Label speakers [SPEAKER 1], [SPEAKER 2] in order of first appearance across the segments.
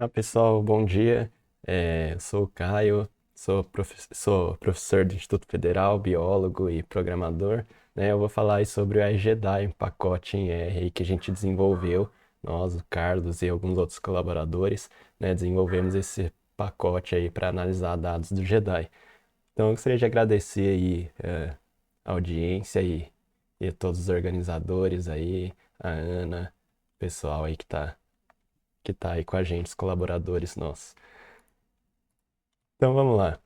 [SPEAKER 1] Pessoal, bom dia. Eu sou o Caio, sou professor do Instituto Federal, biólogo e programador, né? Eu vou falar aí sobre o iGEDI, um pacote em R aí que a gente desenvolveu, nós, o Carlos e alguns outros colaboradores, né? Desenvolvemos esse pacote aí para analisar dados do GEDI. Então, eu gostaria de agradecer aí a audiência e a todos os organizadores aí, a Ana, o pessoal aí que tá aí com a gente, os colaboradores nossos. Então vamos lá.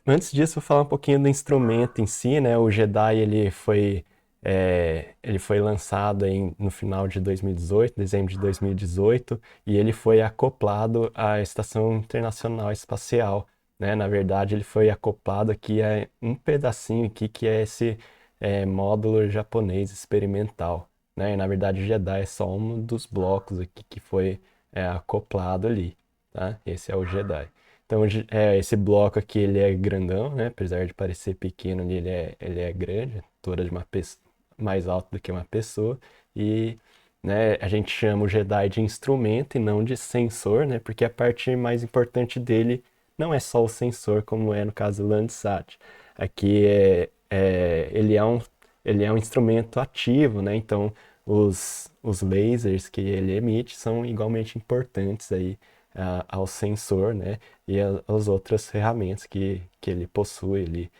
[SPEAKER 1] Antes disso, vou falar um pouquinho do instrumento em si, né? O Jedi ele foi lançado aí no final de 2018, dezembro de 2018, e ele foi acoplado à Estação Internacional Espacial, né? Na verdade, ele foi acoplado aqui a um pedacinho aqui que é esse módulo japonês experimental, né? E, na verdade, o Jedi é só um dos blocos aqui que foi acoplado ali, tá? Esse é o Jedi. Então, esse bloco aqui, ele é grandão, né? Apesar de parecer pequeno, ele é grande, altura de mais alto do que uma pessoa. E, né, a gente chama o Jedi de instrumento e não de sensor, né? Porque a parte mais importante dele não é só o sensor, como é no caso do Landsat. Aqui ele é um instrumento ativo, né? Então, os lasers que ele emite são igualmente importantes aí ao sensor, né? E as outras ferramentas que ele possui ali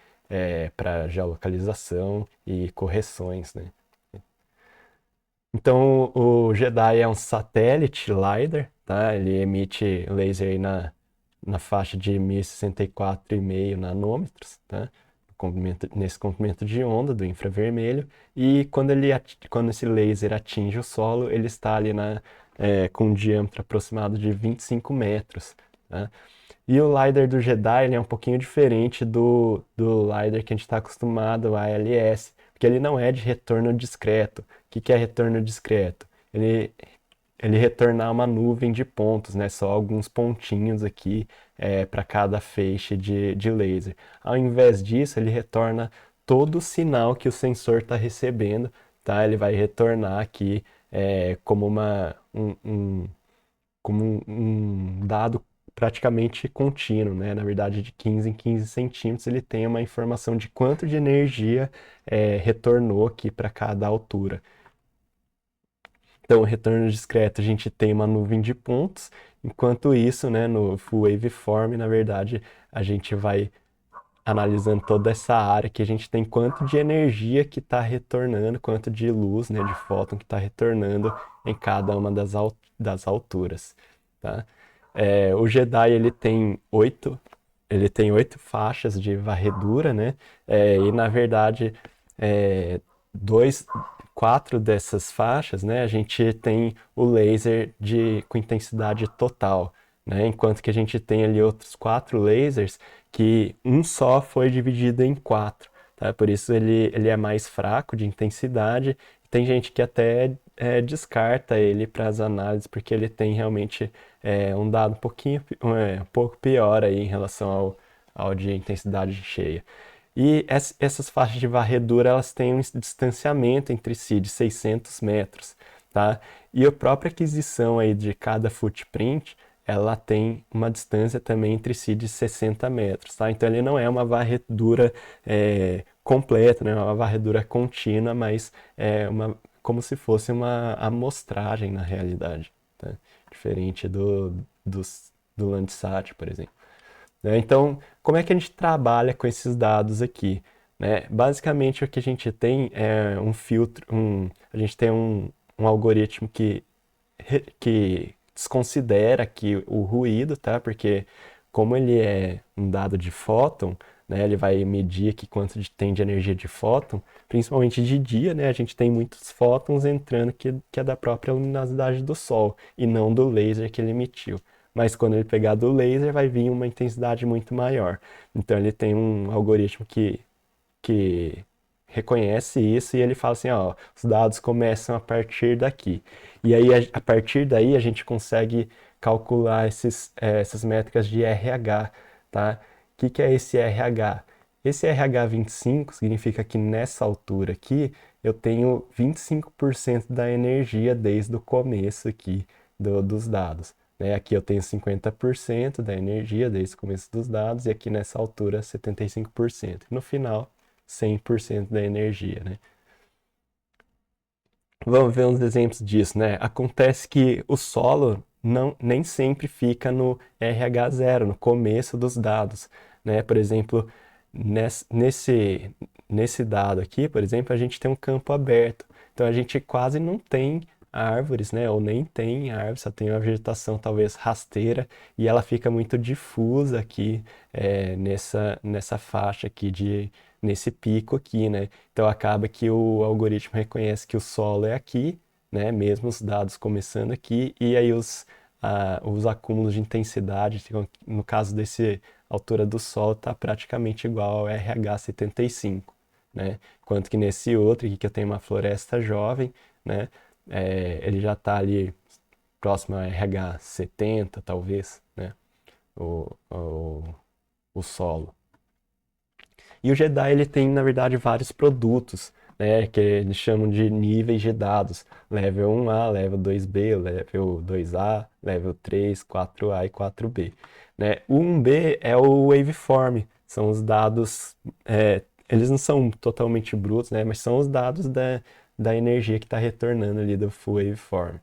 [SPEAKER 1] para geolocalização e correções, né? Então, o Jedi é um satélite LiDAR, tá? Ele emite laser aí na faixa de 1064,5 nanômetros, tá? Nesse comprimento de onda do infravermelho. E quando esse laser atinge o solo, ele está ali com um diâmetro aproximado de 25 metros, tá? E o LiDAR do Jedi ele é um pouquinho diferente do LiDAR que a gente está acostumado, o ALS, porque ele não é de retorno discreto. O que é retorno discreto? Ele retornar uma nuvem de pontos, né? Só alguns pontinhos aqui para cada feixe de laser. Ao invés disso, ele retorna todo o sinal que o sensor está recebendo, tá? Ele vai retornar aqui como um dado praticamente contínuo, né? Na verdade, de 15 em 15 centímetros, ele tem uma informação de quanto de energia retornou aqui para cada altura. Então, o retorno discreto, a gente tem uma nuvem de pontos, enquanto isso, né, no Full Waveform, na verdade, a gente vai analisando toda essa área que a gente tem quanto de energia que está retornando, quanto de luz, né, de fóton que está retornando em cada uma das alturas, tá? O Jedi ele tem oito faixas de varredura, né? E na verdade é, dois, quatro dessas faixas, né? A gente tem o laser com intensidade total, né? Enquanto que a gente tem ali outros quatro lasers que um só foi dividido em quatro, tá? Por isso ele é mais fraco de intensidade. Tem gente que até descarta ele para as análises porque ele tem realmente um dado um pouco pior aí em relação ao de intensidade cheia. E essas faixas de varredura elas têm um distanciamento entre si de 600 metros, tá? E a própria aquisição aí de cada footprint ela tem uma distância também entre si de 60 metros, tá? Então ele não é uma varredura completa, né? É uma varredura contínua, mas como se fosse uma amostragem na realidade, tá? Diferente do Landsat, por exemplo, né? Então, como é que a gente trabalha com esses dados aqui, né? Basicamente, o que a gente tem é um filtro, a gente tem um algoritmo que desconsidera aqui o ruído, tá? Porque como ele é um dado de fóton, né? Ele vai medir aqui tem de energia de fóton, principalmente de dia, né? A gente tem muitos fótons entrando que é da própria luminosidade do Sol e não do laser que ele emitiu. Mas quando ele pegar do laser, vai vir uma intensidade muito maior. Então ele tem um algoritmo que reconhece isso e ele fala assim, ó, os dados começam a partir daqui. E aí, a partir daí, a gente consegue calcular essas métricas de RH, tá? O que é esse RH? Esse RH 25 significa que nessa altura aqui, eu tenho 25% da energia desde o começo aqui dos dados, né? Aqui eu tenho 50% da energia desde o começo dos dados e aqui nessa altura 75%. No final, 100% da energia, né? Vamos ver uns exemplos disso, né? Acontece que o solo nem sempre fica no RH0, no começo dos dados, né? Por exemplo, nesse dado aqui, por exemplo, a gente tem um campo aberto. Então a gente quase não tem árvores, né? Ou nem tem árvores, só tem uma vegetação talvez rasteira e ela fica muito difusa aqui nessa faixa aqui nesse pico aqui, né? Então acaba que o algoritmo reconhece que o solo é aqui, né? Mesmo os dados começando aqui, e aí os acúmulos de intensidade, no caso desse altura do solo, está praticamente igual ao RH75, né? Enquanto que nesse outro aqui, que eu tenho uma floresta jovem, né? Ele já está ali próximo a RH70, talvez, né? O, o, o solo. E o Jedi ele tem, na verdade, vários produtos, né, que eles chamam de níveis de dados. Level 1A, Level 2B, Level 2A, Level 3, 4A e 4B. Né? O 1B é o waveform, são os dados, eles não são totalmente brutos, né, mas são os dados da energia que está retornando ali do full waveform.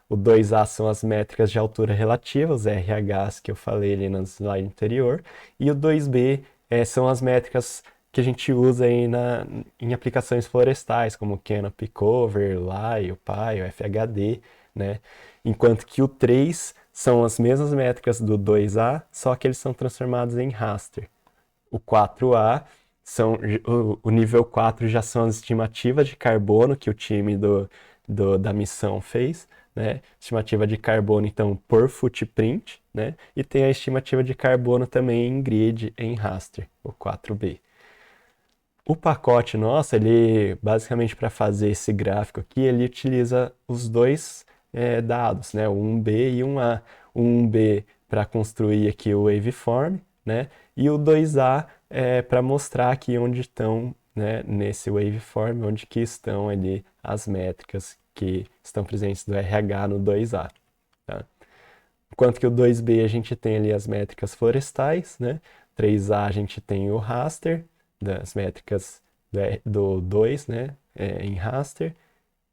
[SPEAKER 1] O 2A são as métricas de altura relativa, os RHs que eu falei ali no slide anterior. E o 2B são as métricas que a gente usa aí em aplicações florestais, como Canopy Cover, LAI, o PI, o FHD, né? Enquanto que o 3 são as mesmas métricas do 2A, só que eles são transformados em raster. O 4A o nível 4 já são as estimativas de carbono que o time da missão fez, né? Estimativa de carbono, então, por footprint, né? E tem a estimativa de carbono também em grid, em raster, o 4B. O pacote nosso, ele basicamente para fazer esse gráfico aqui, ele utiliza os dois dados, né? O 1B e 1A. O 1B para construir aqui o waveform, né? E o 2A para mostrar aqui onde estão, né, nesse waveform, onde que estão ali as métricas que estão presentes do RH no 2A. Tá? Enquanto que o 2B a gente tem ali as métricas florestais, né? 3A a gente tem o raster, das métricas do 2, né? Em raster.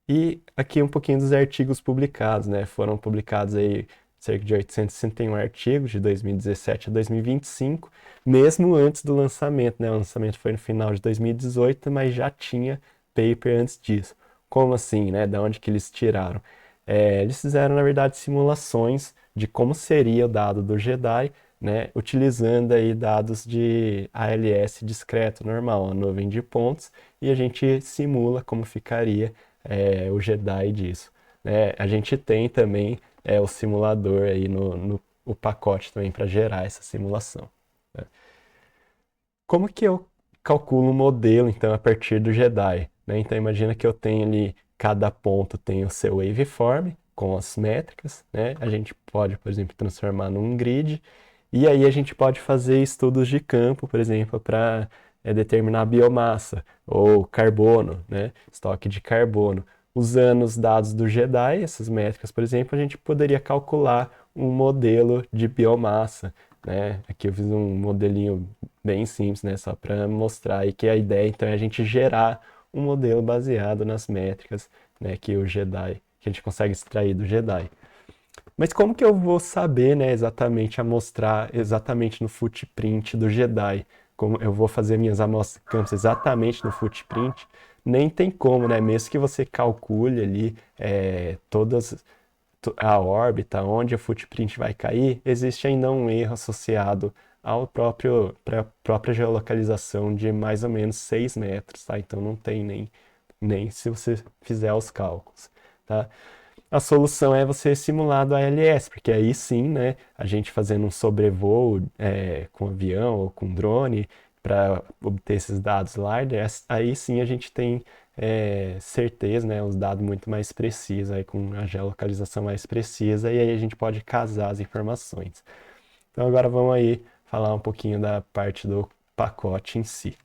[SPEAKER 1] E aqui um pouquinho dos artigos publicados, né? Foram publicados aí cerca de 861 artigos de 2017 a 2025, mesmo antes do lançamento, né? O lançamento foi no final de 2018, mas já tinha paper antes disso. Como assim, né? Da onde que eles tiraram? Eles fizeram, na verdade, simulações de como seria o dado do Jedi, né? Utilizando aí dados de ALS discreto normal, a nuvem de pontos, e a gente simula como ficaria o Jedi disso. Né? A gente tem também o simulador aí o pacote também para gerar essa simulação. Né? Como que eu calculo um modelo, então, a partir do Jedi? Né? Então, imagina que eu tenho ali, cada ponto tem o seu waveform, com as métricas, né? A gente pode, por exemplo, transformar num grid, e aí a gente pode fazer estudos de campo, por exemplo, para determinar biomassa, ou carbono, né? Estoque de carbono. Usando os dados do Jedi, essas métricas, por exemplo, a gente poderia calcular um modelo de biomassa, né? Aqui eu fiz um modelinho bem simples, né? Só para mostrar aí que a ideia então é a gente gerar um modelo baseado nas métricas, né? Que o Jedi, que a gente consegue extrair do Jedi. Mas como que eu vou saber, né, exatamente amostrar exatamente no footprint do Jedi? Como eu vou fazer minhas amostras de campos exatamente no footprint? Nem tem como, né? Mesmo que você calcule ali todas a órbita, onde o footprint vai cair, existe ainda um erro associado à própria geolocalização de mais ou menos 6 metros, tá? Então não tem nem se você fizer os cálculos, tá? A solução é você simular do ALS, porque aí sim, né, a gente fazendo um sobrevoo com avião ou com drone para obter esses dados larger, aí sim a gente tem certeza, né, os dados muito mais precisos, aí com a geolocalização mais precisa, e aí a gente pode casar as informações. Então agora vamos aí falar um pouquinho da parte do pacote em si.